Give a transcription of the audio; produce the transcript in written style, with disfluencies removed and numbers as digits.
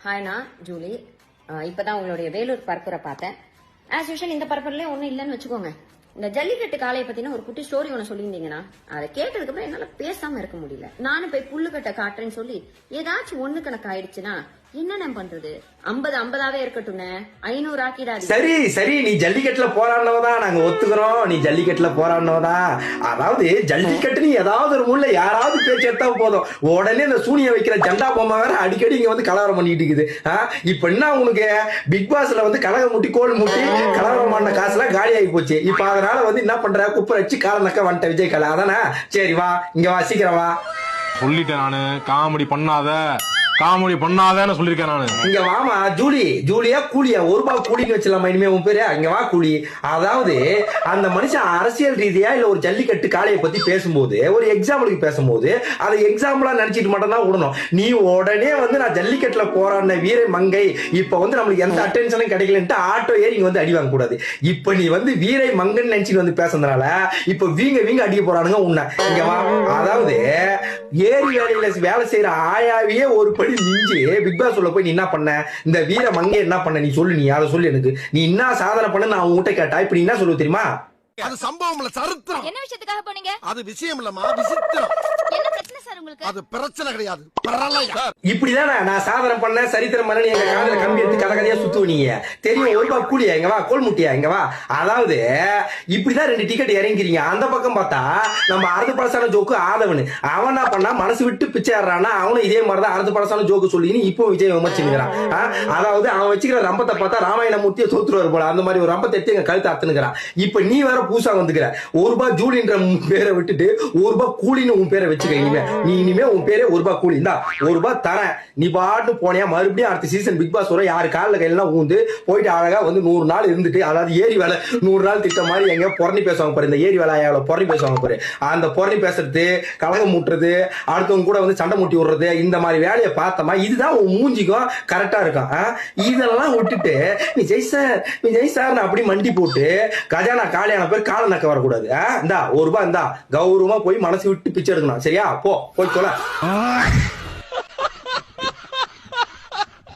ஹாய்ண்ணா Julie. இப்பதான் உங்களுடைய வேலூர் பரப்புரை பார்த்தேன். ஆஸ் யூஷுவல் இந்த பரப்புரையிலே ஒன்றும் இல்லைன்னு வச்சுக்கோங்க. இந்த ஜல்லிக்கட்டு காளையை பத்தின ஒரு குட்டி ஸ்டோரி ஒன்று சொல்லியிருந்தீங்கன்னா அதை கேட்டதுக்கு அப்புறம் என்னால பேசாம இருக்க முடியல. நானும் போய் புல்லுக்கட்டை காட்டுறேன்னு சொல்லி ஏதாச்சும் ஒண்ணு கணக்கு ஆயிடுச்சுன்னா என்ன பண்றது? 50-50ஆவே இருக்கட்டும், 500 ஆக்கிடாது. சரி சரி, நீ ஜல்லிக்கட்டுல போராடினவதான் நாங்க ஒத்துக்கிறோம். நீ ஜல்லிக்கட்டுல போராடினவதான். அதாவது ஜல்லிக்கட்டு நீ ஏதாவது ஒரு ஊர்ல யாராவது பேச்சு எடுத்தா போதும், உடனே இந்த சூனிய வைக்கிற ஜெண்டா பொம்மை வேற அடிக்கடி இங்க வந்து கலவரம் பண்ணிட்டு இருக்குது. இப்ப என்ன உனக்கு பிக் பாஸ்ல வந்து கலகம் முட்டி கோல் முட்டி கலவரம் பண்ண காசு எல்லாம் காலி ஆகி போச்சு. இப்ப அதனால வந்து என்ன பண்ற, குப்பை வச்சு கால நக்க வந்துட்ட விஜய் கலை. அதானே? சரி வா, இங்க வா, சீக்கிரம் வா. சொல்லிட்டேன் நானு, காமெடி பண்ணாதன்னு சொல்லிருக்கேன் நானு. இங்க வாமா ஜூலி. ஜூலியா கூலியா? ₹1 கூலின்னு வச்சிடலாமா இனிமே உன் பேரு? இங்க வா கூலி. அதாவது அந்த மனுஷன் அரசியல் ரீதியா இல்ல ஒரு ஜல்லிக்கட்டு காளையை பத்தி பேசும்போது, ஒரு எக்ஸாம்பிளுக்கு பேசும்போது அதை எக்ஸாம்பிளா நினைச்சிட்டு மட்டும் தான் விடணும். நீ உடனே வந்து நான் ஜல்லிக்கட்டுல போராடின வீர மங்கை, இப்ப வந்து நம்மளுக்கு எந்த அட்டென்ஷனும் கிடைக்கலன்ட்டு ஆட்டோ ஏறி இங்க வந்து அடி வாங்க கூடாது. இப்ப நீ வந்து வீரை மங்கன்னு நினைச்சிட்டு வந்து பேசுறதுனால இப்ப வீங்க அடிக்க போறானுங்க உன்னை. இங்க வா. அதாவது ஏரி வேலையில வேலை செய்யற ஆயாவியே ஒரு படி மிஞ்சி பிக் பாஸ் உள்ள போய் நீ என்ன பண்ண? இந்த வீர மங்கை என்ன பண்ண? நீ சொல்லு. நீ அதை சொல்லு எனக்கு. நீ என்ன சாதனை பண்ண நான் உன்கிட்ட கேட்டா இப்ப நீ என்ன சொல்லுவ தெரியுமா? அது சம்பவம் இல்ல, சரித்திரம். என்ன விஷயத்துக்காக போனீங்க? அது விஷயம் இல்லமா, விசித்திரம். என்ன பிரச்சனை சார் உங்களுக்கு? அது பிரச்சனை கிடையாது, பரவாயில்லை. இப்படிதானே நான் சாதனை பண்ண சரித்திரம் பண்ண எங்க காதல கம்பி எடுத்து கதை கதையா சுத்துவீங்க. தெரியும். ₹1 கூலியா? இங்க வா. கோல் முட்டியா? இங்க வா. அதாவது இப்படிதான் 2 டிக்கெட் இறங்கிறீங்க. அந்த பக்கம் பார்த்தா நம்ம அறுது பழசான ஜோக்கு ஆதவனு அவன் என்ன பண்ணா, மனசு விட்டு பிச்சை ஏறானா, அவனும் இதே மாதிரிதான் அறுது பழசான ஜோக்கு சொல்லின்னு இப்போ விஜய் விமர்சிக்கிறான். அதாவது அவன் வச்சுக்கிற ரம்பத்தை பார்த்தா ராமாயண மூர்த்தியை தோத்துருவாரு போல. அந்த மாதிரி ஒரு ரம்பத்தை எடுத்து எங்க கழுத்து அத்துனுக்கிறான். இப்ப நீ வேற பூசா வந்துக்கிற. ₹1 ஜூலின்ற பேரை விட்டுட்டு ₹1 கூலின்னு உன் பேரை வச்சுக்க. இனிமே உன் பேரே ₹1 கூலி. இந்தா ₹1 தரேன். நீ பாட்டு போனியா மறுபடியும் அடுத்த சீசன் பிக் பாஸ் வர யாரு காலில் கையெல்லாம் ஊந்து போயிட்டு அழகா வந்து 100 நாள் இருந்துட்டு, அதாவது ஏரி வேலை 100 நாள் திட்ட மாதிரி எங்க பொறணி பேசுவாங்க பாரு. இந்த ஏரி வேலை எவ்வளவு பொறணி பேசுவாங்க பாரு. அந்த பொறணி பேசுறது, கலகம் மூட்டுறது, அடுத்தவங்க கூட வந்து சண்டை மூட்டி விடுறது, இந்த மாதிரி வேலையை பார்த்தமா இதுதான் உன் மூஞ்சிக்கும் கரெக்டா இருக்கும். இதெல்லாம் விட்டுட்டு விஜய் சார் அப்படி மண்டி போட்டு கஜானா காலியான பேர் கால நக்க வரக்கூடாது. இந்தா ₹1 இந்தா கௌரவமா போய் மனசு விட்டு பிச்சை எடுக்கணும். சரியா? போய் சொல்ல.